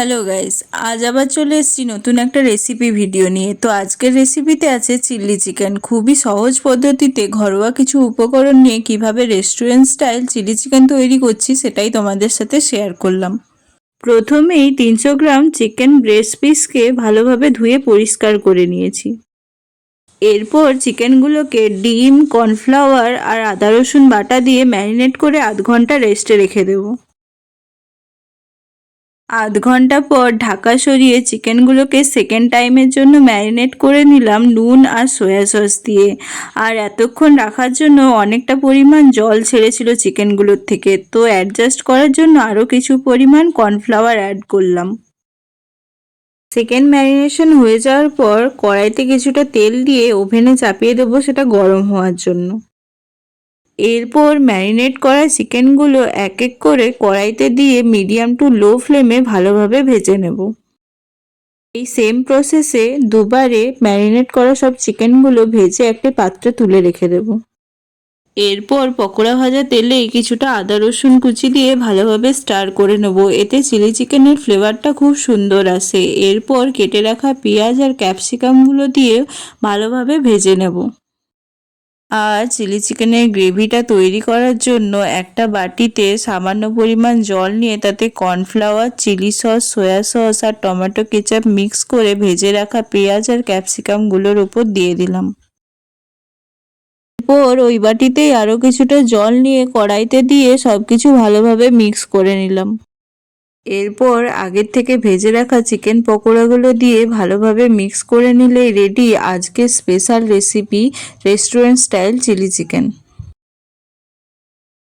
Hello guys, আজ আবার চলে এসেছি নতুন একটা রেসিপি ভিডিও নিয়ে। তো আজকের রেসিপিতে আছে চিলি চিকেন। খুবই সহজ পদ্ধতিতে ঘরোয়া কিছু উপকরণ নিয়ে কিভাবে রেস্টুরেন্ট স্টাইল চিলি চিকেন তৈরি করছি সেটাই তোমাদের সাথে শেয়ার করলাম। প্রথমেই 300 গ্রাম চিকেন ব্রেস্ট পিসকে ভালোভাবে ধুয়ে পরিষ্কার করে নিয়েছি। এরপর চিকেনগুলোকে ডিম, কর্নফ্লাওয়ার আর আদা রসুন বাটা দিয়ে ম্যারিনেট করে আধ ঘন্টা রেস্টে রেখে দেবো। আধ ঘন্টা পর ঢাকা সরিয়ে চিকেনগুলোকে সেকেন্ড টাইমের জন্য ম্যারিনেট করে নিলাম নুন আর সয়া সস দিয়ে। আর এতক্ষণ রাখার জন্য অনেকটা পরিমাণ জল ছেড়েছিল চিকেনগুলোর থেকে, তো অ্যাডজাস্ট করার জন্য আরও কিছু পরিমাণ কর্নফ্লাওয়ার অ্যাড করলাম। সেকেন্ড ম্যারিনেশন হয়ে যাওয়ার পর কড়াইতে কিছুটা তেল দিয়ে ওভেনে চাপিয়ে দেবো সেটা গরম হওয়ার জন্য। এরপর ম্যারিনেট করা চিকেনগুলো এক এক করে কড়াইতে দিয়ে মিডিয়াম টু লো ফ্লেমে ভালোভাবে ভেজে নেব। এই সেম প্রসেসে দুবারে ম্যারিনেট করা সব চিকেনগুলো ভেজে একটি পাত্রে তুলে রেখে দেব। এরপর পকোড়া ভাজা তেলে কিছুটা আদা রসুন কুচি দিয়ে ভালোভাবে স্টার করে নেব, এতে চিলি চিকেনের ফ্লেভারটা খুব সুন্দর আসে। এরপর কেটে রাখা পেঁয়াজ আর ক্যাপসিকামগুলো দিয়ে ভালোভাবে ভেজে নেব। আর চিলি চিকেনের গ্রেভিটা তৈরি করার জন্য একটা বাটিতে সামান্য পরিমাণ জল নিয়ে তাতে cornflour, chilli sauce, soya sauce আর টমেটো কেচাপ মিক্স করে ভেজে রাখা পেঁয়াজ আর ক্যাপসিকামগুলোর উপর দিয়ে দিলাম। এরপর ওই বাটিতেই আরও কিছুটা জল নিয়ে কড়াইতে দিয়ে সব কিছু ভালোভাবে মিক্স করে নিলাম। এরপর আগের থেকে ভেজে রাখা চিকেন পকোড়াগুলো দিয়ে ভালোভাবে মিক্স করে নিলেই রেডি আজকের special recipe restaurant style chilli chicken.